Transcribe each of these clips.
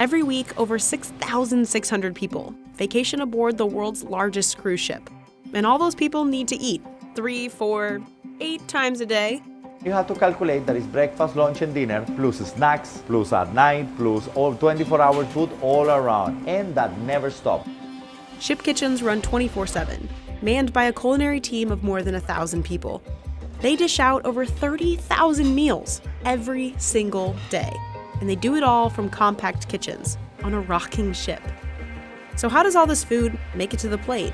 Every week, over 6,600 people vacation aboard the world's largest cruise ship. And all those people need to eat 3, 4, 8 times a day. You have to calculate that it's breakfast, lunch, and dinner, plus snacks, plus at night, plus all 24-hour food all around, and that never stops. Ship kitchens run 24/7, manned by a culinary team of more than 1,000 people. They dish out over 30,000 meals every single day, and they do it all from compact kitchens on a rocking ship. So how does all this food make it to the plate?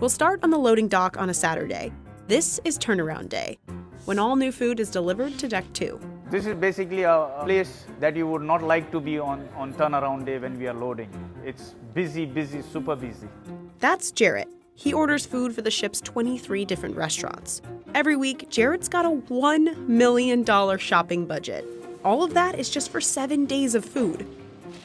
We'll start on the loading dock on a Saturday. This is turnaround day, when all new food is delivered to Deck 2. This is basically a place that you would not like to be on turnaround day when we are loading. It's busy, super busy. That's Jarrett. He orders food for the ship's 23 different restaurants. Every week, Jarrett's got a $1 million shopping budget. All of that is just for 7 days of food.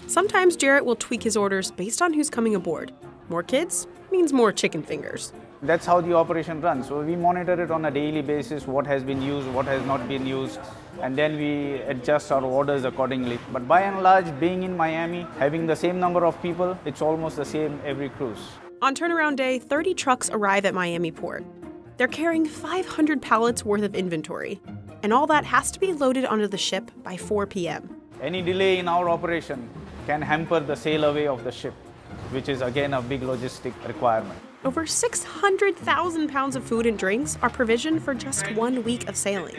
Sometimes Jarrett will tweak his orders based on who's coming aboard. More kids means more chicken fingers. That's how the operation runs. So we monitor it on a daily basis, what has been used, what has not been used, and then we adjust our orders accordingly. But by and large, being in Miami, having the same number of people, it's almost the same every cruise. On turnaround day, 30 trucks arrive at Miami Port. They're carrying 500 pallets worth of inventory, and all that has to be loaded onto the ship by 4 p.m. Any delay in our operation can hamper the sail away of the ship, which is again a big logistic requirement. Over 600,000 pounds of food and drinks are provisioned for just 1 week of sailing.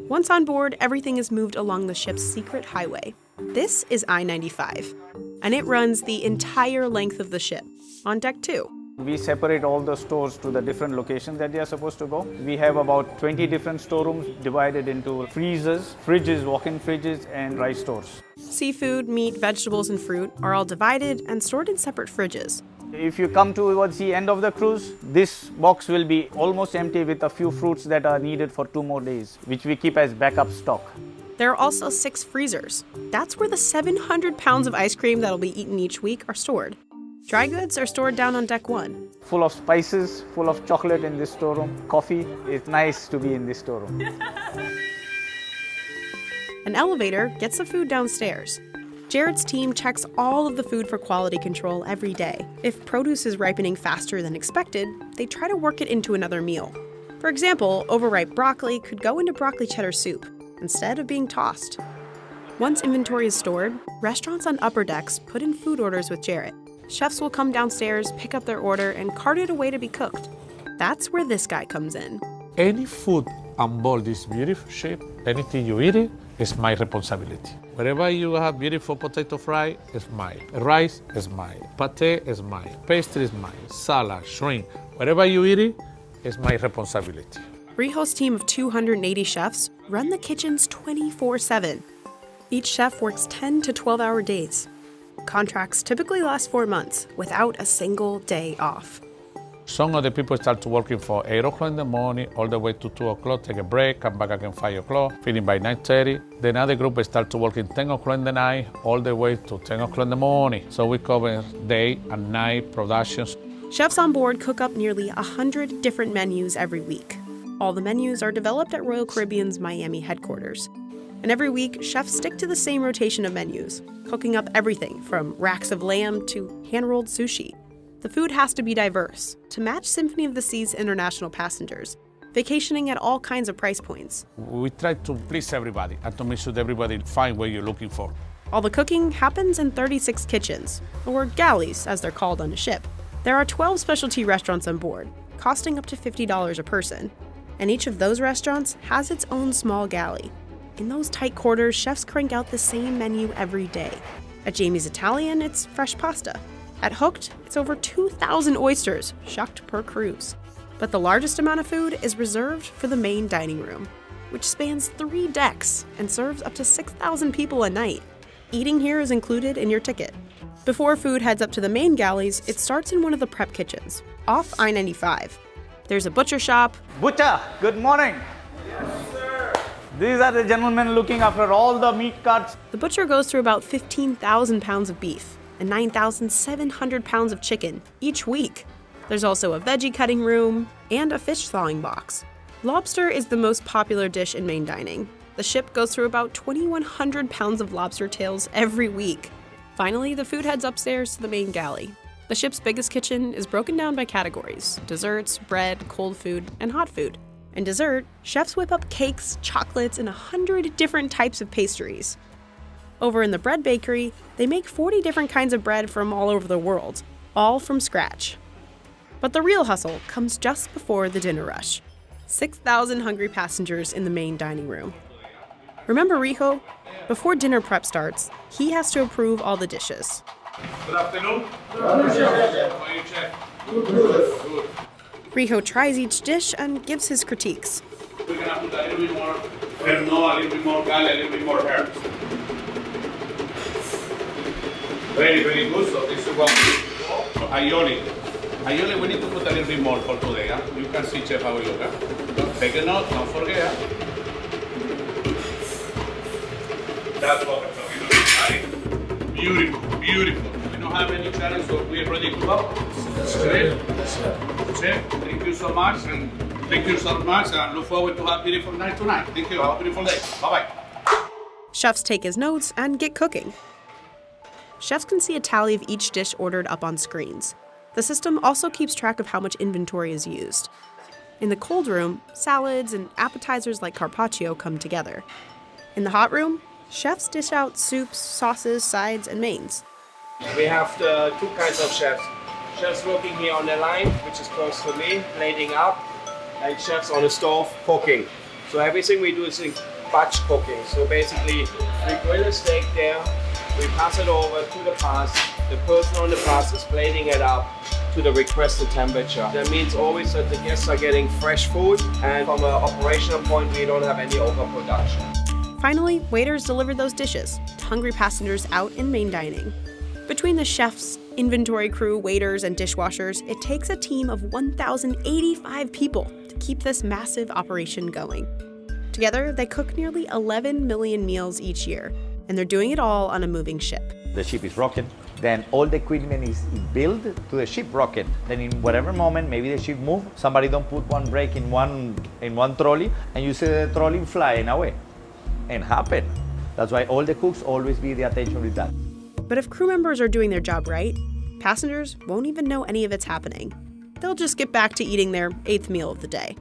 Once on board, everything is moved along the ship's secret highway. This is I-95, and it runs the entire length of the ship, on Deck 2. We separate all the stores to the different locations that they are supposed to go. We have about 20 different storerooms divided into freezers, fridges, walk-in fridges, and rice stores. Seafood, meat, vegetables, and fruit are all divided and stored in separate fridges. If you come towards the end of the cruise, this box will be almost empty with a few fruits that are needed for 2 more days, which we keep as backup stock. There are also 6 freezers. That's where the 700 pounds of ice cream that'll be eaten each week are stored. Dry goods are stored down on Deck 1. Full of spices, full of chocolate in this storeroom. Coffee. It's nice to be in this storeroom. An elevator gets the food downstairs. Jarrett's team checks all of the food for quality control every day. If produce is ripening faster than expected, they try to work it into another meal. For example, overripe broccoli could go into broccoli cheddar soup instead of being tossed. Once inventory is stored, restaurants on upper decks put in food orders with Jarrett. Chefs will come downstairs, pick up their order, and cart it away to be cooked. That's where this guy comes in. Any food on board this beautiful ship, anything you eat it, is my responsibility. Wherever you have beautiful potato fry, it's mine. Rice is mine. Pate is mine. Pastry is mine. Salad, shrimp, wherever you eat it, is my responsibility. Rijo's team of 280 chefs run the kitchens 24/7. Each chef works 10 to 12-hour days. Contracts typically last 4 months without a single day off. Some of the people start working for 8 o'clock in the morning, all the way to 2 o'clock, take a break, come back again 5 o'clock, finish by 9:30. Then another group start working 10 o'clock in the night, all the way to 10 o'clock in the morning. So we cover day and night productions. Chefs on board cook up nearly 100 different menus every week. All the menus are developed at Royal Caribbean's Miami headquarters. And every week, chefs stick to the same rotation of menus, cooking up everything from racks of lamb to hand-rolled sushi. The food has to be diverse to match Symphony of the Sea's international passengers, vacationing at all kinds of price points. We try to please everybody and to make sure that everybody find what you're looking for. All the cooking happens in 36 kitchens, or galleys as they're called on a ship. There are 12 specialty restaurants on board, costing up to $50 a person. And each of those restaurants has its own small galley. In those tight quarters, chefs crank out the same menu every day. At Jamie's Italian, it's fresh pasta. At Hooked, it's over 2,000 oysters, shucked per cruise. But the largest amount of food is reserved for the main dining room, which spans 3 decks and serves up to 6,000 people a night. Eating here is included in your ticket. Before food heads up to the main galleys, it starts in one of the prep kitchens, off I-95. There's a butcher shop. Butcher, good morning. Yes, sir. These are the gentlemen looking after all the meat cuts. The butcher goes through about 15,000 pounds of beef and 9,700 pounds of chicken each week. There's also a veggie cutting room and a fish thawing box. Lobster is the most popular dish in main dining. The ship goes through about 2,100 pounds of lobster tails every week. Finally, the food heads upstairs to the main galley. The ship's biggest kitchen is broken down by categories: desserts, bread, cold food, and hot food. In dessert, chefs whip up cakes, chocolates, and 100 different types of pastries. Over in the bread bakery, they make 40 different kinds of bread from all over the world, all from scratch. But the real hustle comes just before the dinner rush. 6,000 hungry passengers in the main dining room. Remember Rijo? Before dinner prep starts, he has to approve all the dishes. Good afternoon. How are you, Chef? Good. Rijo tries each dish and gives his critiques. We're gonna put a little bit more ferno, a little bit more gale, a little bit more herbs. Very, very good. So this is what we aioli. Aioli, we need to put a little bit more for today. Huh? You can see, Chef, how we look. Huh? Take a note, don't forget. That's what we're talking about, right? Beautiful, beautiful. We don't have any challenge, so we're ready to go. Chef, thank you so much, and thank you so much, and look forward to have a beautiful night tonight. Thank you. Have a beautiful day. Bye-bye. Chefs take his notes and get cooking. Chefs can see a tally of each dish ordered up on screens. The system also keeps track of how much inventory is used. In the cold room, salads and appetizers like carpaccio come together. In the hot room, chefs dish out soups, sauces, sides, and mains. We have the two kinds of chefs. Chefs working here on the line, which is close to me, plating up, and chefs on the stove cooking. So everything we do is in batch cooking. So basically, we grill a steak there, we pass it over to the pass. The person on the pass is plating it up to the requested temperature. That means always that the guests are getting fresh food, and from an operational point, we don't have any overproduction. Finally, waiters deliver those dishes to hungry passengers out in main dining. Between the chefs, inventory crew, waiters, and dishwashers, it takes a team of 1,085 people to keep this massive operation going. Together, they cook nearly 11 million meals each year, and they're doing it all on a moving ship. The ship is rocking, then all the equipment is built to the ship rocking. Then in whatever moment, maybe the ship move, somebody don't put one brake in one trolley, and you see the trolley flying away. And happen. That's why all the cooks always be the attention with that. But if crew members are doing their job right, passengers won't even know any of it's happening. They'll just get back to eating their 8th meal of the day.